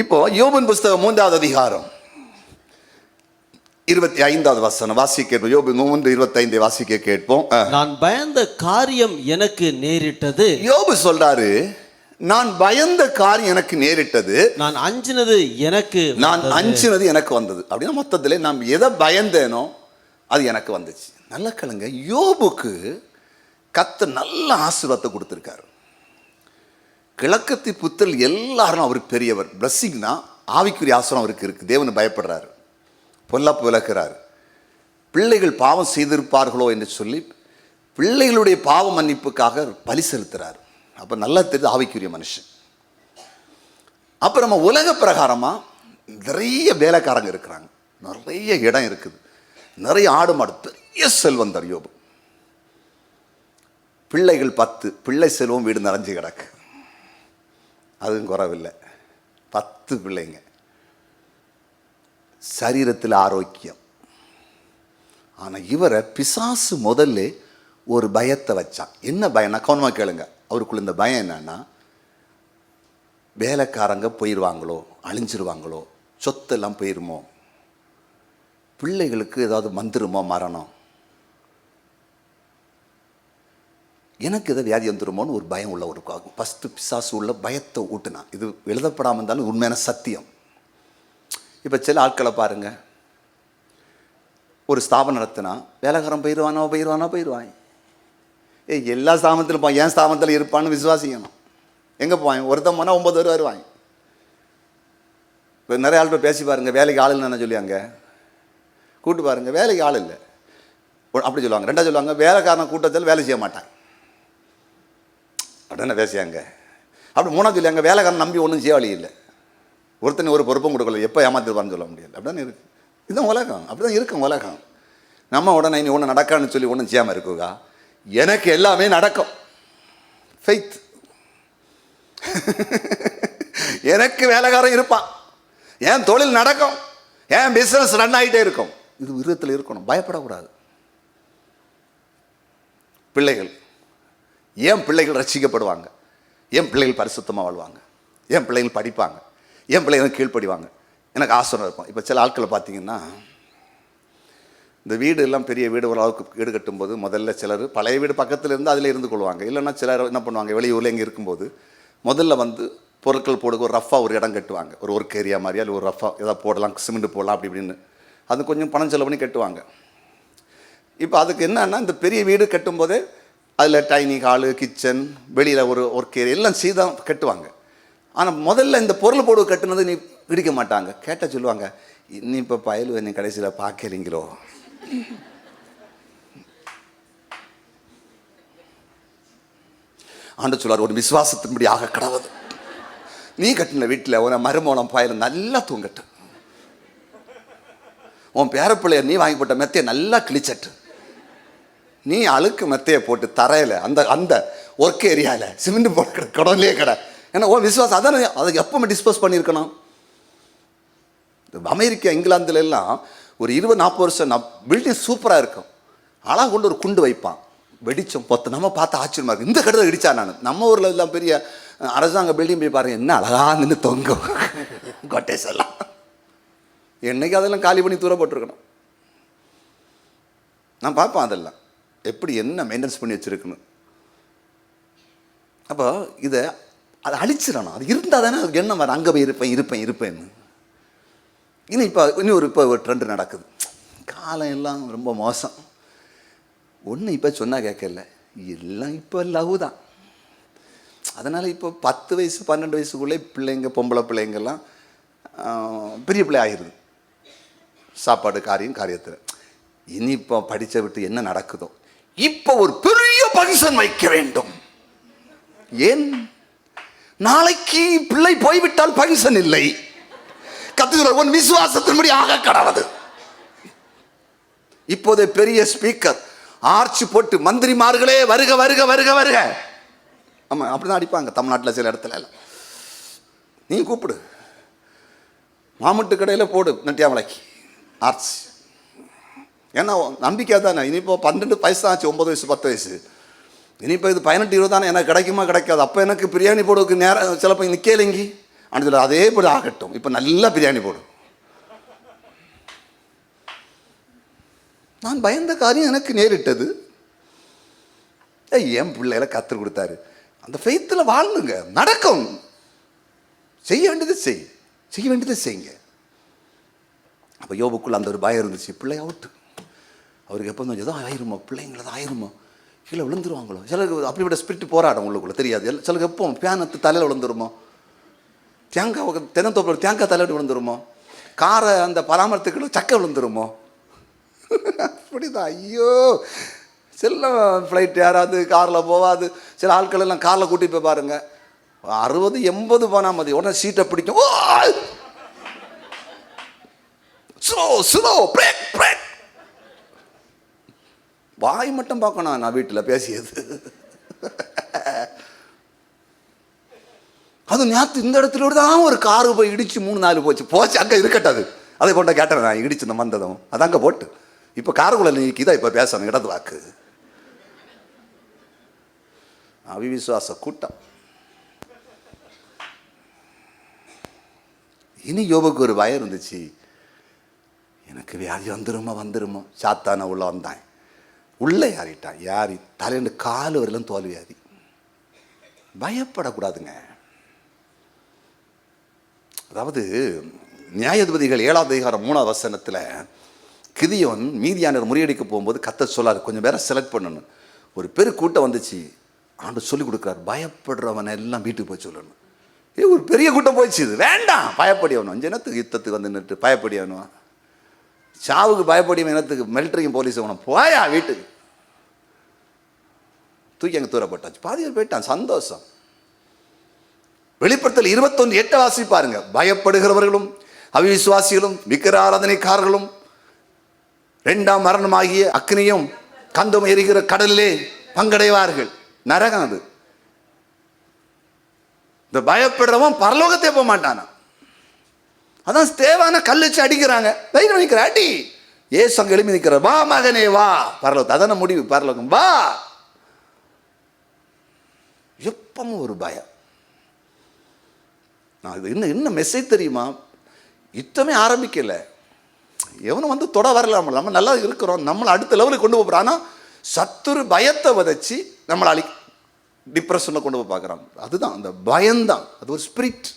இப்போ யோபின் புஸ்தகம் 3வது அதிகாரம் 25வது வசனம் வாசிக்க. யோபு 3:25 வாசிக்க கேட்போம். நான் பயந்த காரியம் எனக்கு நேரிட்டது. யோபு சொல்றாரு, நான் பயந்த காரியம் எனக்கு நேரிட்டது, நான் அஞ்சினது எனக்கு வந்தது. அப்படின்னா மொத்தத்திலே நான் எதை பயந்தேனோ அது எனக்கு வந்துச்சு. நல்ல கலங்க, யோபுக்கு கர்த்தர் நல்ல ஆசீர்வாதத்தை கொடுத்துருக்காரு. கிழக்கத்தி புத்தல் எல்லாரும் அவருக்கு பெரியவர். பிளஸ்ஸிங்னா ஆவிக்குரிய ஆசனம் அவருக்கு இருக்கு. தேவனை பயப்படுறாரு, பொல்லாப்பு விளக்குறாரு. பிள்ளைகள் பாவம் செய்திருப்பார்களோ என்று சொல்லி பிள்ளைகளுடைய பாவ மன்னிப்புக்காக பலி செலுத்துறாரு. அப்போ நல்லா தெரியுது ஆவிக்குரிய மனுஷன். அப்போ நம்ம உலக பிரகாரமாக நிறைய வேலைக்காரங்க இருக்கிறாங்க, நிறைய இடம் இருக்குது, நிறைய ஆடு மாடு, பெரிய செல்வந்தர் யோபு. பிள்ளைகள் 10, பிள்ளை செல்வம் வீடு நிறைஞ்சு கிடக்கு, அதுவும் குறவில்லை. 10 பிள்ளைங்க, சரீரத்தில் ஆரோக்கியம். ஆனால் இவரை பிசாசு முதல்ல ஒரு பயத்தை வச்சான். என்ன பயம்னா, கவனமாக கேளுங்க, அவருக்குள்ள இந்த பயம் என்னன்னா, வேலைக்காரங்க போயிடுவாங்களோ, அழிஞ்சிருவாங்களோ, சொத்தெல்லாம் போயிருமோ, பிள்ளைகளுக்கு ஏதாவது வந்துருமோ, மரணம், எனக்கு எதாவது வியாதி வந்துருமோன்னு ஒரு பயம் உள்ள ஒரு ஃபஸ்ட்டு பிசாசு உள்ள பயத்தை ஊட்டுனான். இது எழுதப்படாமல் இருந்தாலும் உண்மையான சத்தியம். இப்போ சில ஆட்களை பாருங்க, ஒரு ஸ்தாபனம் நடத்தினா வேலைக்காரன் போயிடுவான். எல்லா ஸ்தாபனத்திலும் போய் ஏன் ஸ்தாபனத்தில் இருப்பான்னு விசுவாசிக்கணும். எங்கே போவாங்க? ஒருத்தன் போனால் 9 பேர் வருவாங்க. இப்போ நிறைய ஆள்கிட்ட பேசி பாருங்க, வேலைக்கு ஆள் இல்லைன்னு சொல்லுவாங்க. கூட்டு பாருங்க, வேலைக்கு ஆள் இல்லை அப்படி சொல்லுவாங்க. 2 சொல்லுவாங்க, வேலைக்காரன கூட்டத்தில் வேலை செய்ய மாட்டாங்க அப்படின்னு பேசியாங்க. அப்படி 3 சொல்லுவாங்க, வேலைக்காரன் நம்பி ஒன்றும் செய்ய வழி இல்லை, ஒருத்தனை ஒரு பொறுப்பும் கொடுக்கல, எப்போ ஏமாத்திருப்பான்னு சொல்ல முடியாது. அப்படிதான் இருக்குது. இதுதான் உலகம், அப்படி தான் இருக்கும் உலகம். நம்ம உடனே நீ ஒன்று நடக்கான்னு சொல்லி ஒன்றும் செய்யாமல் இருக்குங்க. எனக்கு எல்லாமே நடக்கும், ஃபெய்த். எனக்கு வேலைக்காரன் இருப்பான், என் தொழில் நடக்கும், என் பிஸ்னஸ் ரன் ஆகிட்டே இருக்கும். இது விருதத்தில் இருக்கணும், பயப்படக்கூடாது. பிள்ளைகள், ஏன் பிள்ளைகள் ரட்சிக்கப்படுவாங்க, என் பிள்ளைகள் பரிசுத்தமாக வாழ்வாங்க, என் பிள்ளைகள் படிப்பாங்க, என் பிள்ளைகள் கீழ்ப்படிவாங்க, எனக்கு ஆசனம் இருக்கும். இப்போ சில ஆட்களை பார்த்தீங்கன்னா, இந்த வீடு எல்லாம் பெரிய வீடு, ஒரு அளவுக்கு வீடு கட்டும்போது முதல்ல சிலர் பழைய வீடு பக்கத்தில் இருந்து அதில் இருந்து கொள்வாங்க. இல்லைன்னா சிலர் என்ன பண்ணுவாங்க, வெளியூரில் இங்கே இருக்கும்போது முதல்ல பொருட்கள் போடுக்க ஒரு ரஃபாக ஒரு இடம் கட்டுவாங்க, ஒரு ஒர்க் ஏரியா மாதிரியா, இல்லை ஒரு ரஃபாக ஏதாவது போடலாம், சிமெண்ட் போடலாம் அப்படி இப்படின்னு. அது கொஞ்சம் பணம் செலவு பண்ணி கட்டுவாங்க. இப்போ அதுக்கு என்னன்னா, இந்த பெரிய வீடு கட்டும்போதே அதில் டைனிங் ஹாலு, கிச்சன், வெளியில் ஒரு ஒர்க் ஏரியா எல்லாம் சீதான் கட்டுவாங்க. ஆனால் முதல்ல இந்த பொருள் போடு கட்டுனது நீ பிடிக்க மாட்டாங்க. கேட்டால் சொல்லுவாங்க, இன்னும் இப்போ பயலு நீ கடைசியில் பார்க்கலீங்களோ. ஆண்டு சொல்லார், ஒரு விசுவாசத்தின்படி ஆக கடவுது. நீ கட்டின வீட்டில் உன மருமோளம் பயலும் நல்லா தூங்கட்டு, உன் பேரப்பிள்ளையர் நீ வாங்கி போட்ட மெத்தையை நல்லா கிழிச்சட்டு, நீ அழுக்கு மெத்தையை போட்டு தரையில் அந்த ஒர்க் ஏரியாவில் சிமெண்ட் போட கடவுளே கடை. ஏன்னா ஓ விசுவாசம் அதானே, அதுக்கு எப்பவுமே டிஸ்போஸ் பண்ணியிருக்கணும். அமெரிக்கா, இங்கிலாந்துல எல்லாம் ஒரு 20-40 வருஷம் பில்டிங் சூப்பராக இருக்கும், அழகாக கொண்டு ஒரு குண்டு வைப்பான், வெடிச்சம் பொத்து. நம்ம பார்த்து ஆச்சரியமா இருக்கும், இந்த கடையில் இடிச்சா. நம்ம ஊரில் எல்லாம் பெரிய அரசாங்க பில்டிங் போய் பாருங்க, என்ன அழகா நின்று தொங்கும் கோட்டேஸ் எல்லாம். என்னைக்கு அதெல்லாம் காலி பண்ணி தூர போட்டிருக்கணும். நான் பார்ப்பேன் அதெல்லாம் எப்படி என்ன மெயின்டெனன்ஸ் பண்ணி வச்சிருக்கணும். அப்போ அதை அழிச்சிடணும். அது இருந்தால் தானே அதுக்கு எண்ணம் வர, அங்கே போய் இருப்பேன்னு. இப்போ ஒரு ட்ரெண்டு நடக்குது. காலம் எல்லாம் ரொம்ப மோசம். ஒன்று இப்போ சொன்னால் கேட்கல, எல்லாம் இப்போ லவ் தான். அதனால் இப்போ 10 வயசு 12 வயசுக்குள்ளே பிள்ளைங்க, பொம்பளை பிள்ளைங்கெல்லாம் பெரிய பிள்ளை ஆகிடுது. சாப்பாடு காரியத்தில். இனி இப்போ படித்த விட்டு என்ன நடக்குதோ, இப்போ ஒரு பெரிய ஃபங்க்ஷன் வைக்க வேண்டும். ஏன்? நாளைக்கு பிள்ளை போய்விட்டால் ஃபங்க்ஷன் இல்லை. கத்துக்கிறார், உன் விசுவாசத்தின்படி ஆக கடவுது. இப்போதே பெரிய ஸ்பீக்கர் ஆர்ச் போட்டு மந்திரிமார்களே வருக வருக வருக வருக. ஆமாம், அப்படிதான் அடிப்பாங்க தமிழ்நாட்டில் சில இடத்துல எல்லாம். நீ கூப்பிடு, மாமட்டு கடையில் போடு நட்டியாமலைக்கு ஆர்ச். ஏன்னா நம்பிக்கை தானே. இனிப்போ 12 வயசு ஆச்சு, 9 வயசு 10 வயசு. இனிப்போ இது 18-20 தானே, எனக்கு கிடைக்குமா கிடைக்காது. அப்போ எனக்கு பிரியாணி போடுறதுக்கு நேரம் சிலப்போ நிற்கலைங்கி ஆனால் அதே போல ஆகட்டும், இப்போ நல்லா பிரியாணி போடும். நான் பயந்த காரியம் எனக்கு நேரிட்டது. என் பிள்ளைகளை கற்றுக் கொடுத்தாரு. அந்த ஃபெய்த்தில் வாழ்ந்துங்க, நடக்கும். செய்ய வேண்டியது செய்ய வேண்டியது செய்யுங்க. அப்போ யோபுக்குள்ள அந்த ஒரு பயம் இருந்துச்சு, பிள்ளை அவுட்டு. அவருக்கு எப்போ ஏதோ ஆயிருமோ, பிள்ளைங்களது ஆயிருமோ, கீழே விழுந்துருவாங்களோ. சிலருக்கு அப்படிப்பட்ட ஸ்பிரிட் போராடும் உள்ளுக்குள்ள, தெரியாது. சிலருக்கு எப்போ பேனத்து தலையில் விழுந்துருமோ, தேங்காய் தென்னந்தோப்பில் தேங்காய் தலையிட்டு விழுந்துருமோ, காரை அந்த பராமரத்துக்குள்ள சக்கை விழுந்துருமோ. அப்படிதான். ஐயோ, சில ஃப்ளைட் யாராவது காரில் போவாது. சில ஆட்கள் எல்லாம் காரில் கூட்டிட்டு போய் பாருங்க, 60-80 போனால் மதி உடனே சீட்டை பிடிக்கும். Slow break break. வாய் மட்டும் பார்க்கணும். நான் வீட்டில் பேசியது அது நேற்று இந்த இடத்துல தான் ஒரு காரு போய் இடிச்சு 3-4 போச்சு அங்கே இருக்கட்டாது. அதை கொண்ட கேட்டேன் நான், இடிச்சு இந்த மந்ததும் அது அங்கே போட்டு. இப்போ காருக்குள்ள நீக்கிதான் இப்போ பேசணும் இடது வாக்கு. அவிவிசுவாச கூட்டம். இனி யோபுக்கு ஒரு பயம் இருந்துச்சு, எனக்கு வியாதி வந்துருமோ. சாத்தான உள்ள வந்தான், உள்ளே யாரிட்டான், யாரி தலையில கால் வரலாம் தோல் வியாதி. பயப்படக்கூடாதுங்க. அதாவது நியாயாதிபதிகள் 7ஆம் அதிகாரம் 3ஆம் வசனத்தில் கிதியோன் மீதியானர் முறியடிக்க போகும்போது கர்த்தர் சொல்லாரு, கொஞ்சம் பேரை செலக்ட் பண்ணணும். ஒரு பெரு கூட்டம் வந்துச்சு. ஆண்டு சொல்லி கொடுக்குறாரு, பயப்படுறவனை எல்லாம் வீட்டுக்கு போய் சொல்லணும். ஒரு பெரிய கூட்டம் போயிடுச்சு, இது வேண்டாம், பயப்படியவனும் ஜனத்துக்கு யுத்தத்துக்கு வந்து நின்று பயப்படியவனும், சாவுக்கு பயப்படியவன் இனத்துக்கு மிலிட்டரியும் போலீஸும் வேணும், போயா வீட்டுக்கு. தூக்கி அங்கே தூரப்பட்டாச்சு. பாதிகள் போயிட்டான். சந்தோஷம். வெளிப்படுத்தல் 21:8 வாசிப்பாருங்க. பயப்படுகிறவர்களும் அவிசுவாசிகளும் விக்கிர ஆராதனைக்காரர்களும் 2ஆம் மரணமாகிய அக்னியும் கந்தம் எரிகிற கடலிலே பங்கடைவார்கள். நரகம் அது. இந்த பயப்படுறவன் பரலோகத்தை போக மாட்டானா. அதான் தேவான கல்லுச்சு அடிக்கிறாங்க, தைரியம் நிற்கிற அடி. ஏசு அங்க எழுப்பி நிற்கிற, வா மகனே வா பரலோகம். அதான முடிவு, பரலோகம் வா. எப்பவும் ஒரு பயம். நான் இது என்ன மெசேஜ் தெரியுமா, யுத்தமே ஆரம்பிக்கல, எவனும் வந்து தொட வரலாம், நம்ம நல்லா இருக்கிறோம், நம்மளை அடுத்த லெவலுக்கு கொண்டு போகிறோம். ஆனால் சத்துரு பயத்தை விதைச்சி நம்மளை டிப்ரெஷனில் கொண்டு போய் பார்க்குறாங்க. அதுதான் அந்த பயம்தான், அது ஒரு ஸ்பிரிட்.